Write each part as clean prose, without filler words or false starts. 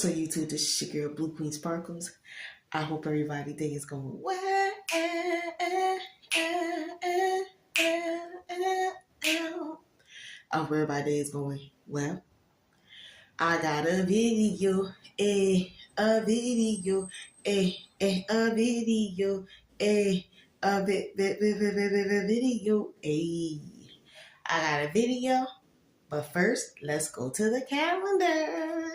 What's up, YouTube? This is your girl, Blue Queen Sparkles. I hope everybody day is going well. I hope everybody day is going well. I got a video, a video, a video, a video, I got a video, but first, let's go to the calendar.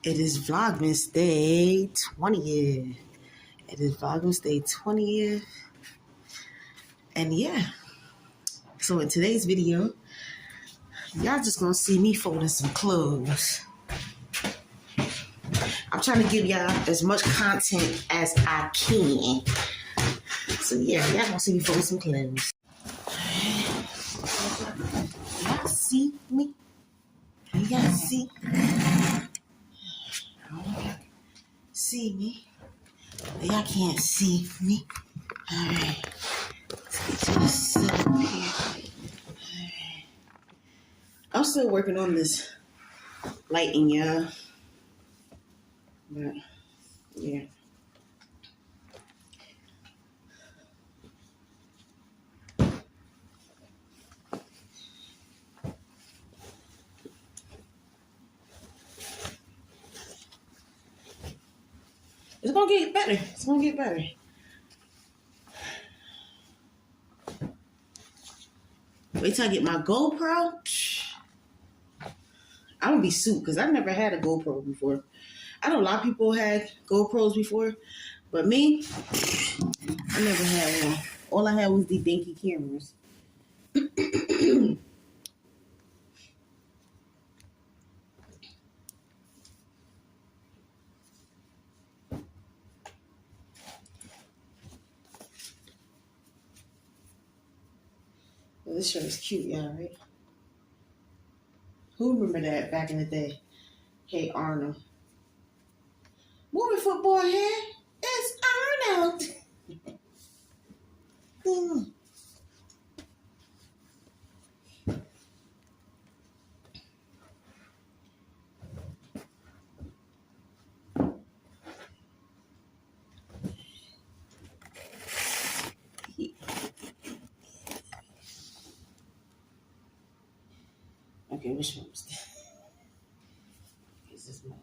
It is Vlogmas Day 20th. It is Vlogmas Day 20th. And yeah, so in today's video, y'all just gonna see me folding some clothes. I'm trying to give y'all as much content as I can. So yeah, y'all gonna see me folding some clothes. Y'all see me? Y'all see? See me? Y'all can't see me. Alright. Let's get to the setup here. Alright. I'm still working on this lighting, y'all. But yeah. It's gonna get better. It's gonna get better. Wait till I get my GoPro. I'm gonna be sued because I've never had a GoPro before. I know a lot of people had GoPros before, but me, I never had one. All I had was the dinky cameras. Well, this shirt is cute, y'all, right? Who remember that back in the day? Hey, Arnold. Movie football here. It's Arnold. Okay, which one was that? Is this mine?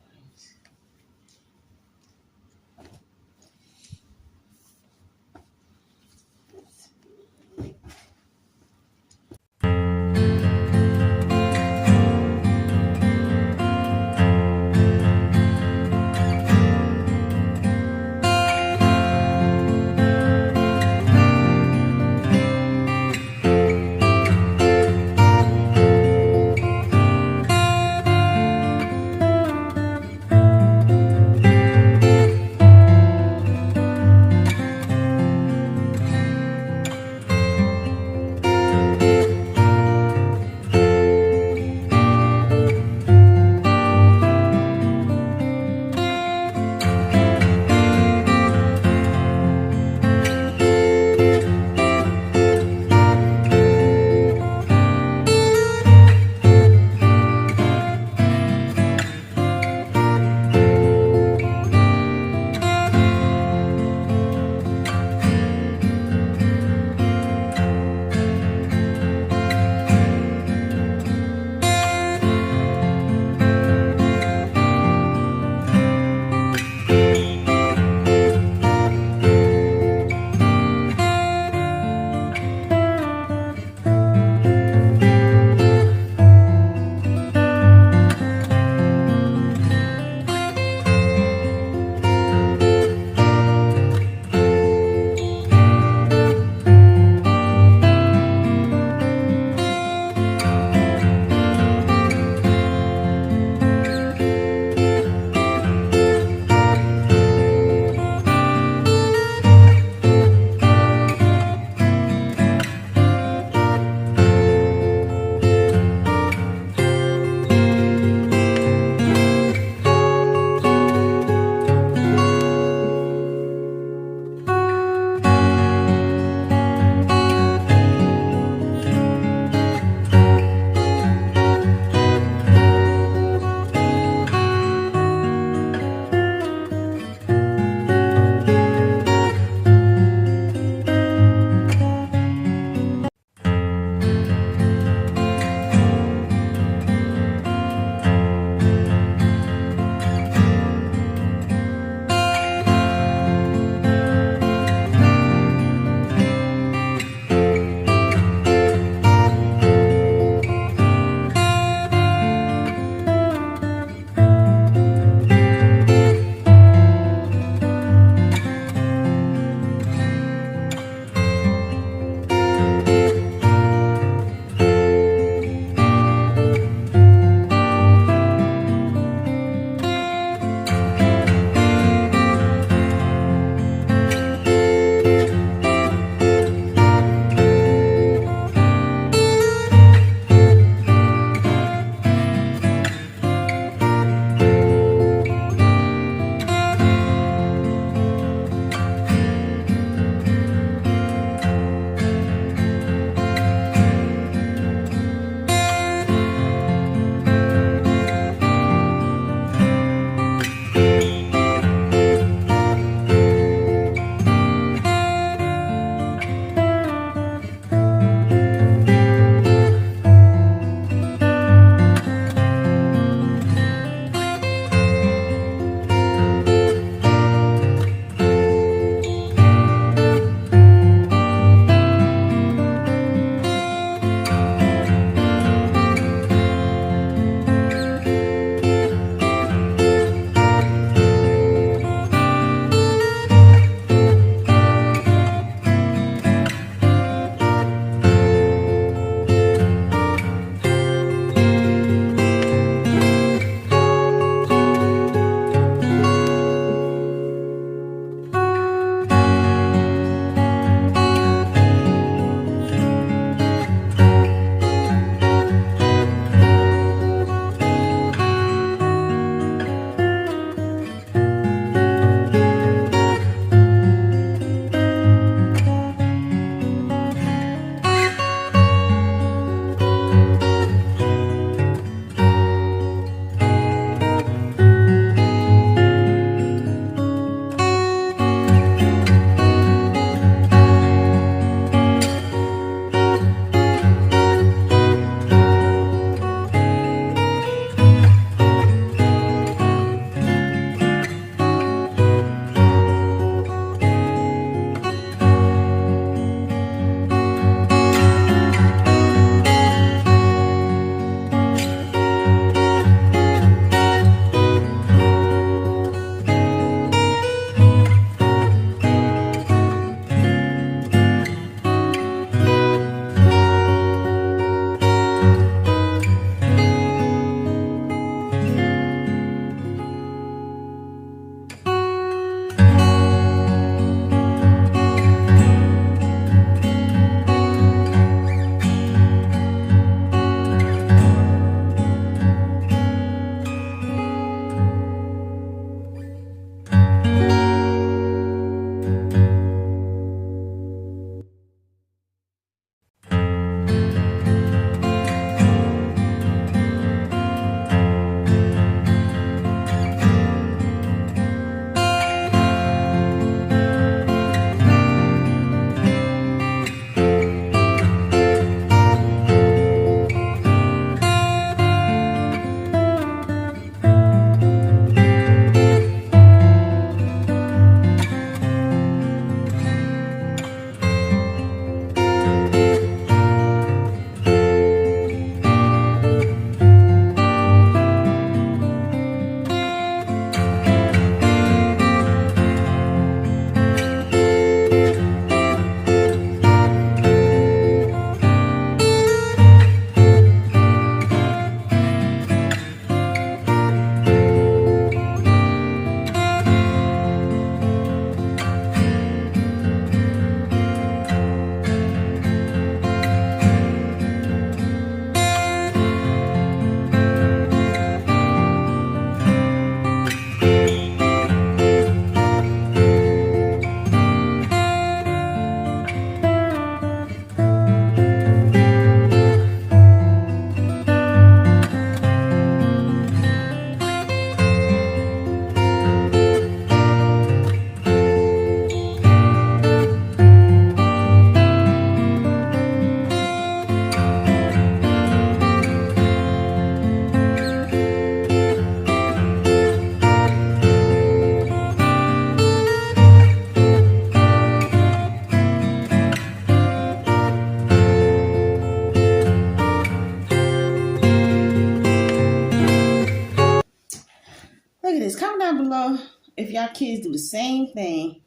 if y'all kids do the same thing,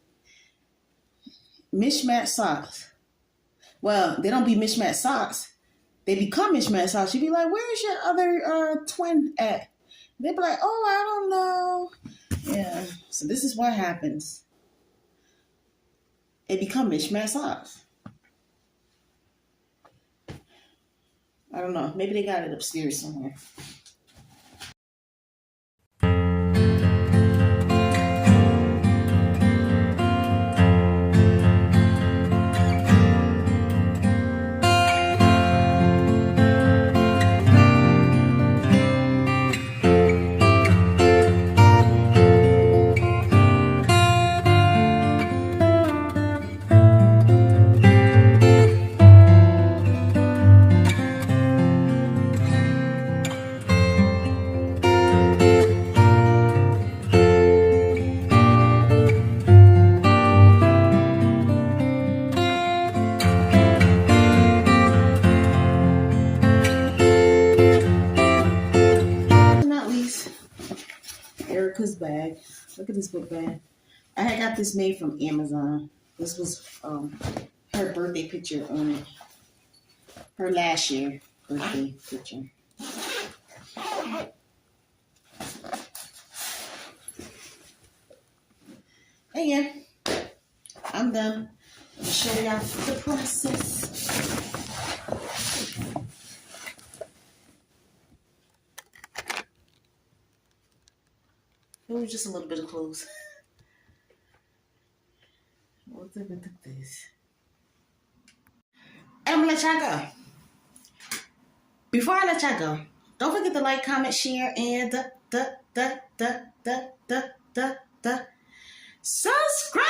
mismatched socks. Well, they don't be mismatched socks. They become mismatched socks. You be like, where's your other twin at? They be like, oh, I don't know. Yeah. So this is what happens. It become mismatched socks. I don't know. Maybe they got it upstairs somewhere. Erica's bag. Look at this book bag. I had got this made from Amazon. This was her birthday picture on it. Her last year birthday picture. And yeah, I'm done. I'll show y'all the process. It was just a little bit of clothes. What's up with this? And I'm gonna let y'all go. Before I let y'all go, don't forget to like, comment, share, and subscribe.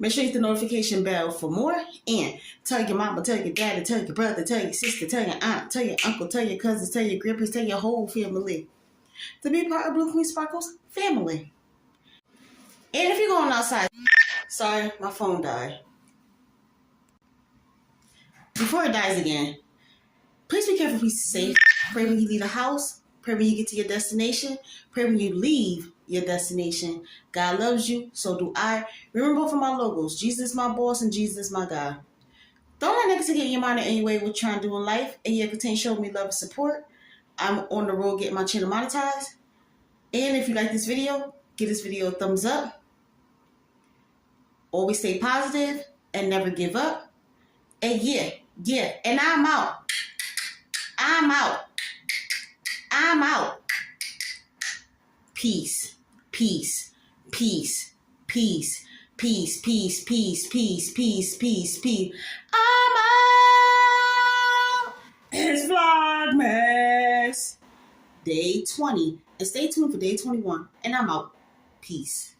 Make sure you hit the notification bell for more. And tell your mama, tell your daddy, tell your brother, tell your sister, tell your aunt, tell your uncle, tell your cousins, tell your grandparents, tell your whole family to be part of Blue Queen Sparkles family. And if you're going outside, sorry, my phone died. Before it dies again, please be careful, please stay safe. Pray when you leave the house. Pray when you get to your destination. Pray when you leave your destination. God loves you, so do I. Remember both of my logos. Jesus is my boss and Jesus is my God. Don't let niggas get in your mind in any way what you're trying to do in life. And you continue showing me love and support. I'm on the road getting my channel monetized. And if you like this video, give this video a thumbs up. Always stay positive and never give up. And yeah. And I'm out. I'm out. I'm out. Peace. Peace. Peace. Peace. Peace. Peace. Peace. Peace. Peace. Peace. Peace. I'm out. It's Vlogmas. Day 20. And stay tuned for day 21. And I'm out. Peace.